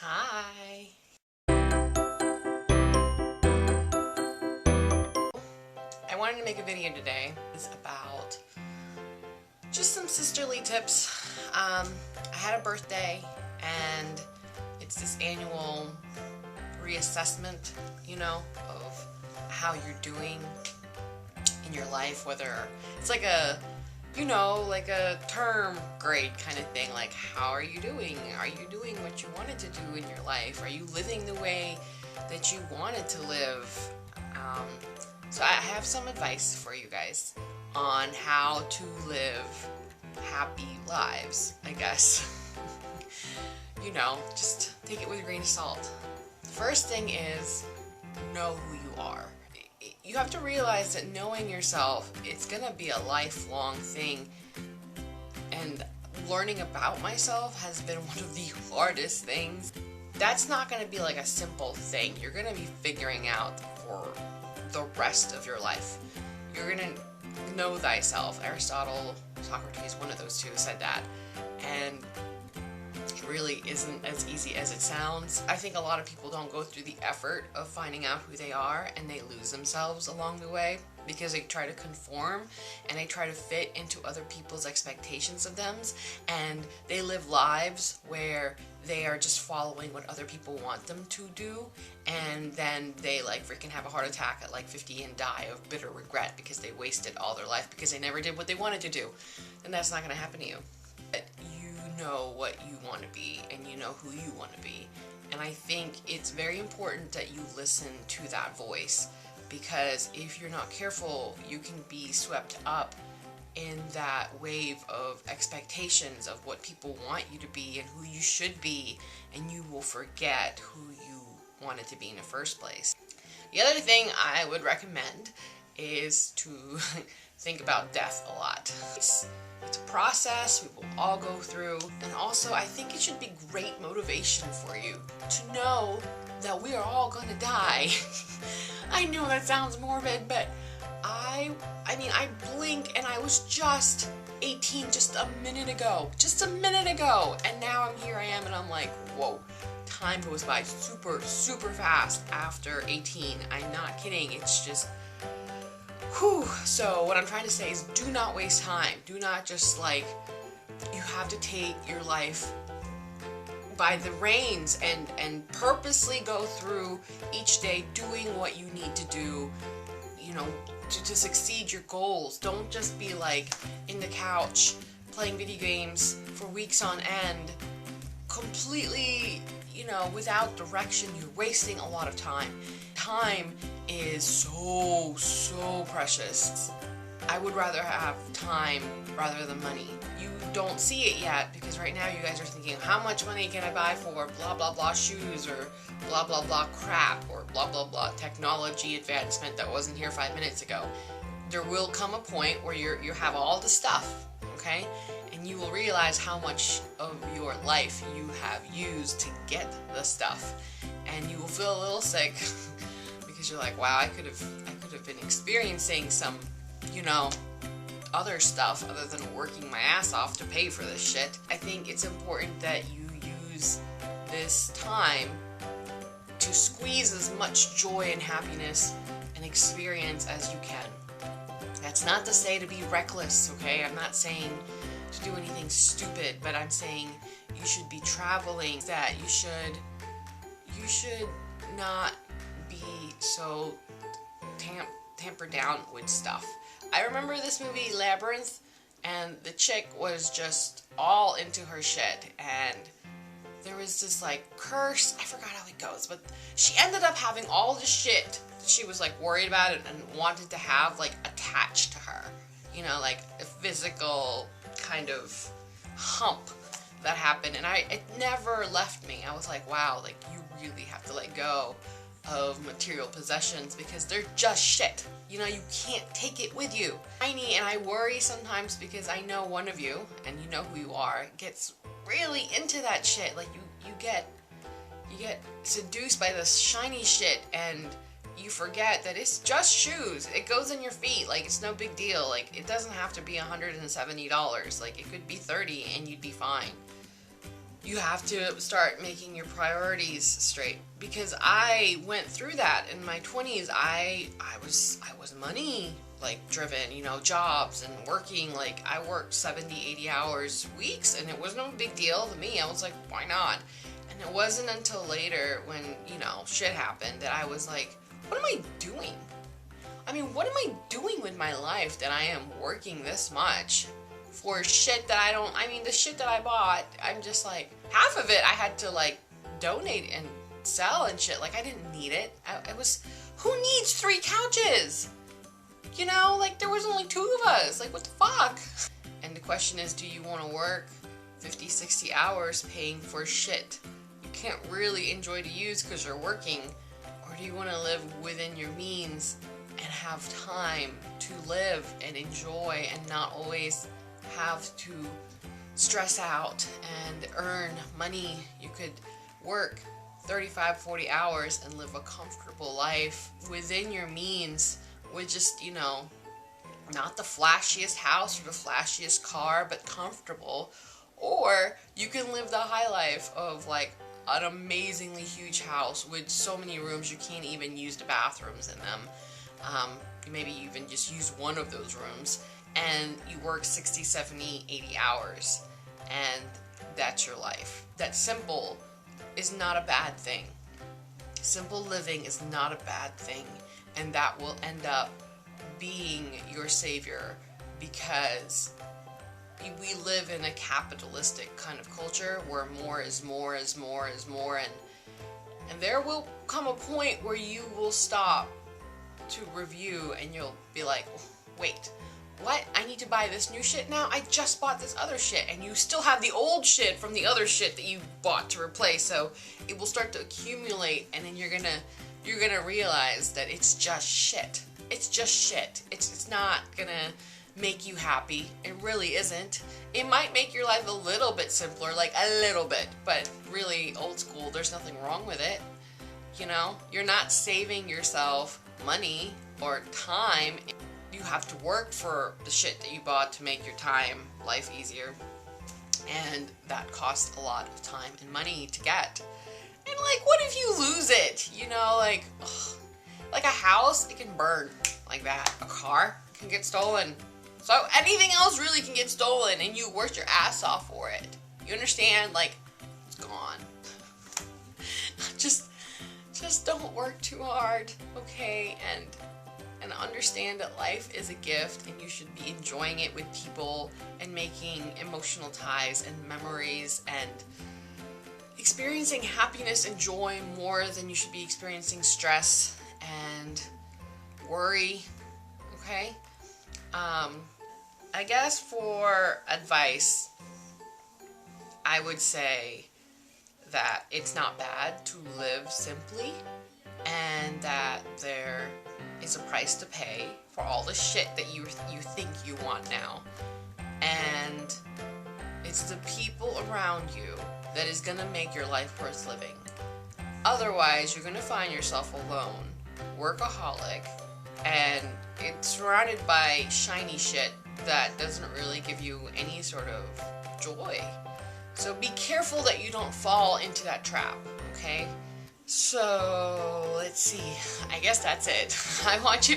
Hi. I wanted to make a video today. It's about just some sisterly tips. I had a birthday and it's this annual reassessment, of how you're doing in your life, whether it's like a term grade kind of thing, like how are you doing? Are you doing what you wanted to do in your life? Are you living the way that you wanted to live? So I have some advice for you guys on how to live happy lives, I guess. Just take it with a grain of salt. The first thing is know who you are. You have to realize that knowing yourself, it's gonna be a lifelong thing, and learning about myself has been one of the hardest things. That's not gonna be like a simple thing. You're gonna be figuring out for the rest of your life. You're gonna know thyself. Aristotle, Socrates, one of those two said that, and it really isn't as easy as it sounds. I think a lot of people don't go through the effort of finding out who they are, and they lose themselves along the way because they try to conform and they try to fit into other people's expectations of them, and they live lives where they are just following what other people want them to do, and then they like freaking have a heart attack at like 50 and die of bitter regret because they wasted all their life because they never did what they wanted to do. And that's not going to happen to you. But you know what you want to be, and you know who you want to be. And I think it's very important that you listen to that voice, because if you're not careful, you can be swept up in that wave of expectations of what people want you to be and who you should be, and you will forget who you wanted to be in the first place. The other thing I would recommend is to think about death a lot. It's a process we will all go through, and also I think it should be great motivation for you to know that we are all gonna die. I know that sounds morbid, but I blink and I was just 18 just a minute ago, and now here I am, and I'm like, whoa, time goes by super fast after 18. I'm not kidding. It's just whew. So what I'm trying to say is, do not waste time. Do not just you have to take your life by the reins and purposely go through each day doing what you need to do, to succeed your goals. Don't just be in the couch playing video games for weeks on end, completely, without direction. You're wasting a lot of time. Time is so precious. I would rather have time rather than money. You don't see it yet because right now you guys are thinking, how much money can I buy for blah blah blah shoes, or blah blah blah crap, or blah blah blah technology advancement that wasn't here 5 minutes ago. There will come a point where you have all the stuff, okay? And you will realize how much of your life you have used to get the stuff, and you will feel a little sick because you're like, wow, I could have been experiencing some, other stuff other than working my ass off to pay for this shit. I think it's important that you use this time to squeeze as much joy and happiness and experience as you can. That's not to say to be reckless, okay? I'm not saying to do anything stupid, but I'm saying you should be traveling, that you should not be so tampered down with stuff. I remember this movie Labyrinth, and the chick was just all into her shit, and there was this curse, I forgot how it goes, but she ended up having all the shit that she was worried about it and wanted to have attached to her, a physical kind of hump that happened, and it never left me. I was like, wow, you really have to let go of material possessions because they're just shit. You can't take it with you. And I worry sometimes because I know one of you, and you know who you are, gets really into that shit. You get seduced by this shiny shit, and you forget that it's just shoes. It goes in your feet. It's no big deal. It doesn't have to be $170. It could be $30 and you'd be fine. You have to start making your priorities straight, because I went through that in my 20s. I was money like driven, you know, jobs and working. Like I worked 70, 80 hours weeks, and it was no big deal to me. I was like, why not? And it wasn't until later when, you know, shit happened that I was like, what am I doing? I mean, what am I doing with my life that I am working this much for shit that I don't, I mean, the shit that I bought, I'm just like, half of it I had to like donate and sell and shit. Like I didn't need it. I was, who needs 3 couches? You know, like there was only 2 of us. Like what the fuck? And the question is, do you want to work 50, 60 hours paying for shit you can't really enjoy to use because you're working? Or do you want to live within your means and have time to live and enjoy and not always have to stress out and earn money? You could work 35, 40 hours and live a comfortable life within your means with just, you know, not the flashiest house or the flashiest car, but comfortable. Or you can live the high life of like an amazingly huge house with so many rooms you can't even use the bathrooms in them. Maybe you even just use one of those rooms, and you work 60, 70, 80 hours, and that's your life. That simple is not a bad thing. Simple living is not a bad thing, and that will end up being your savior, because we live in a capitalistic kind of culture where more is more is more is more, and there will come a point where you will stop to review and you'll be like, wait, what? I need to buy this new shit now? I just bought this other shit, and you still have the old shit from the other shit that you bought to replace. So it will start to accumulate, and then you're gonna realize that it's just shit. It's just shit. It's not gonna make you happy. It really isn't. It might make your life a little bit simpler, like a little bit, but really old school. There's nothing wrong with it. You know, you're not saving yourself money or time. You have to work for the shit that you bought to make your life easier, and that costs a lot of time and money to get. And like, what if you lose it? You know, like, ugh, like a house, it can burn like that. A car can get stolen. So anything else really can get stolen, and you worked your ass off for it. You understand? Like, it's gone. Just don't work too hard, okay? And understand that life is a gift, and you should be enjoying it with people and making emotional ties and memories and experiencing happiness and joy more than you should be experiencing stress and worry, okay? I guess for advice, I would say that it's not bad to live simply, and that there is a price to pay for all the shit that you think you want now. And it's the people around you that is gonna make your life worth living. Otherwise, you're gonna find yourself alone, workaholic, and it's surrounded by shiny shit that doesn't really give you any sort of joy. So be careful that you don't fall into that trap, okay? So, let's see. I guess that's it. I want you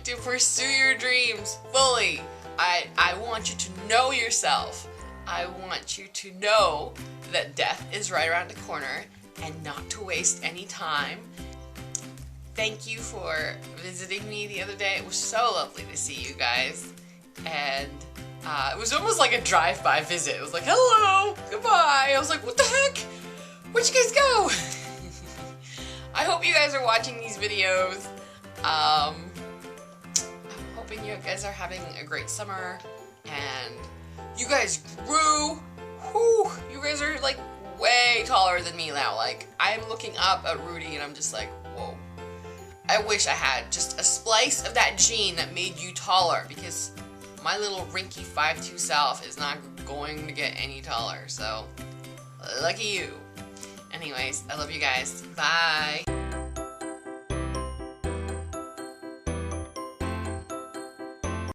to pursue your dreams fully. I want you to know yourself. I want you to know that death is right around the corner, and not to waste any time. Thank you for visiting me the other day. It was so lovely to see you guys. And it was almost like a drive-by visit. It was like, hello, goodbye. I was like, what the heck? Where'd you guys go? I hope you guys are watching these videos. I'm hoping you guys are having a great summer, and you guys grew. Whew, you guys are like way taller than me now. Like, I'm looking up at Rudy and I'm just like, whoa. I wish I had just a splice of that gene that made you taller, because my little rinky 5'2" self is not going to get any taller, so lucky you. Anyways, I love you guys. Bye.